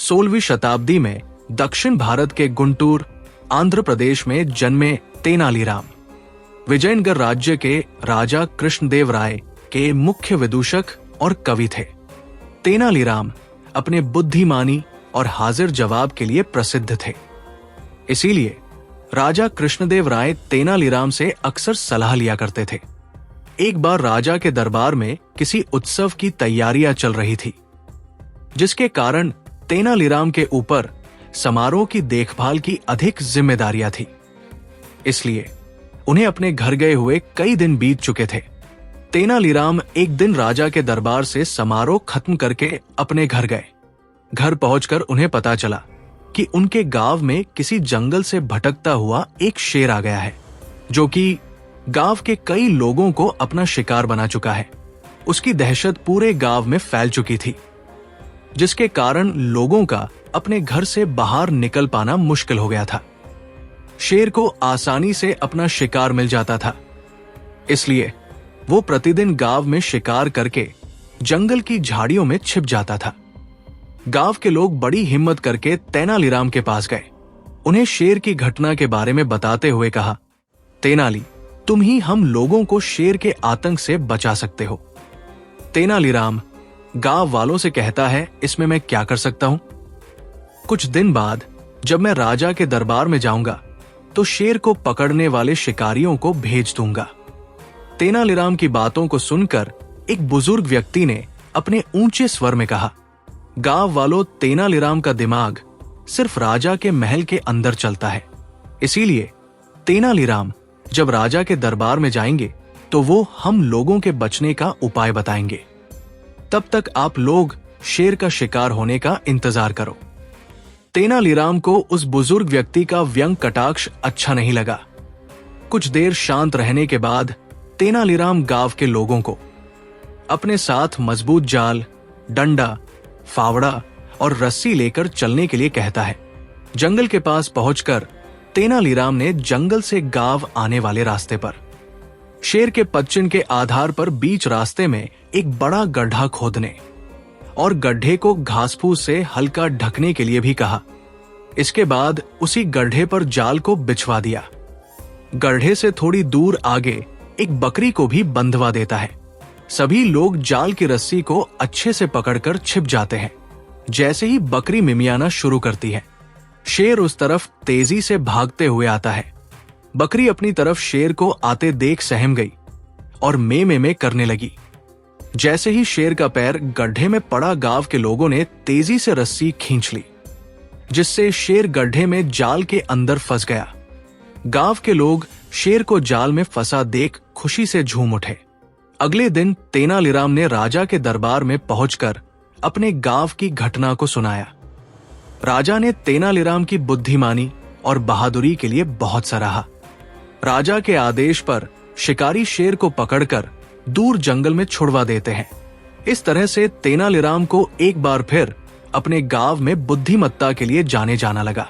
16वीं शताब्दी में दक्षिण भारत के गुंटूर, आंध्र प्रदेश में जन्मे तेनालीराम विजयनगर राज्य के राजा कृष्णदेव राय के मुख्य विदूषक और कवि थे। तेनालीराम अपने बुद्धिमानी और हाजिर जवाब के लिए प्रसिद्ध थे। इसीलिए राजा कृष्णदेव राय तेनालीराम से अक्सर सलाह लिया करते थे। एक बार राजा के दरबार में किसी उत्सव की तैयारियां चल रही थी, जिसके कारण तेनालीराम के ऊपर समारोह की देखभाल की अधिक जिम्मेदारियां थी। इसलिए उन्हें अपने घर गए हुए कई दिन बीत चुके थे। तेनालीराम एक दिन राजा के दरबार से समारोह खत्म करके अपने घर गए। घर पहुंचकर उन्हें पता चला कि उनके गांव में किसी जंगल से भटकता हुआ एक शेर आ गया है, जो कि गांव के कई लोगों को अपना शिकार बना चुका है। उसकी दहशत पूरे गांव में फैल चुकी थी, जिसके कारण लोगों का अपने घर से बाहर निकल पाना मुश्किल हो गया था। शेर को आसानी से अपना शिकार मिल जाता था, इसलिए वो प्रतिदिन गांव में शिकार करके जंगल की झाड़ियों में छिप जाता था। गांव के लोग बड़ी हिम्मत करके तेनालीराम के पास गए। उन्हें शेर की घटना के बारे में बताते हुए कहा, तेनाली, तुम ही हम लोगों को शेर के आतंक से बचा सकते हो। तेनालीराम गांव वालों से कहता है, इसमें मैं क्या कर सकता हूं? कुछ दिन बाद जब मैं राजा के दरबार में जाऊंगा तो शेर को पकड़ने वाले शिकारियों को भेज दूंगा। तेनालीराम की बातों को सुनकर एक बुजुर्ग व्यक्ति ने अपने ऊंचे स्वर में कहा, गांव वालों, तेनालीराम का दिमाग सिर्फ राजा के महल के अंदर चलता है, इसीलिए तेनालीराम जब राजा के दरबार में जाएंगे तो वो हम लोगों के बचने का उपाय बताएंगे। तब तक आप लोग शेर का शिकार होने का इंतजार करो। तेनालीराम को उस बुजुर्ग व्यक्ति का व्यंग कटाक्ष अच्छा नहीं लगा। कुछ देर शांत रहने के बाद तेनालीराम गांव के लोगों को अपने साथ मजबूत जाल, डंडा, फावड़ा और रस्सी लेकर चलने के लिए कहता है। जंगल के पास पहुंचकर तेनालीराम ने जंगल से गांव आने वाले रास्ते पर शेर के पदचिन्ह के आधार पर बीच रास्ते में एक बड़ा गड्ढा खोदने और गड्ढे को घासफूस से हल्का ढकने के लिए भी कहा। इसके बाद उसी गड्ढे पर जाल को बिछवा दिया। गड्ढे से थोड़ी दूर आगे एक बकरी को भी बंधवा देता है। सभी लोग जाल की रस्सी को अच्छे से पकड़कर छिप जाते हैं। जैसे ही बकरी मिमियाना शुरू करती है, शेर उस तरफ तेजी से भागते हुए आता है। बकरी अपनी तरफ शेर को आते देख सहम गई और में करने लगी। जैसे ही शेर का पैर गड्ढे में पड़ा, गांव के लोगों ने तेजी से रस्सी खींच ली, जिससे शेर गड्ढे में जाल के अंदर फंस गया। गांव के लोग शेर को जाल में फंसा देख खुशी से झूम उठे। अगले दिन तेनालीराम ने राजा के दरबार में पहुंचकर अपने गांव की घटना को सुनाया। राजा ने तेनालीराम की बुद्धिमानी और बहादुरी के लिए बहुत सराहा। राजा के आदेश पर शिकारी शेर को पकड़कर दूर जंगल में छुड़वा देते हैं। इस तरह से तेनालीराम को एक बार फिर अपने गांव में बुद्धिमत्ता के लिए जाने जाना लगा।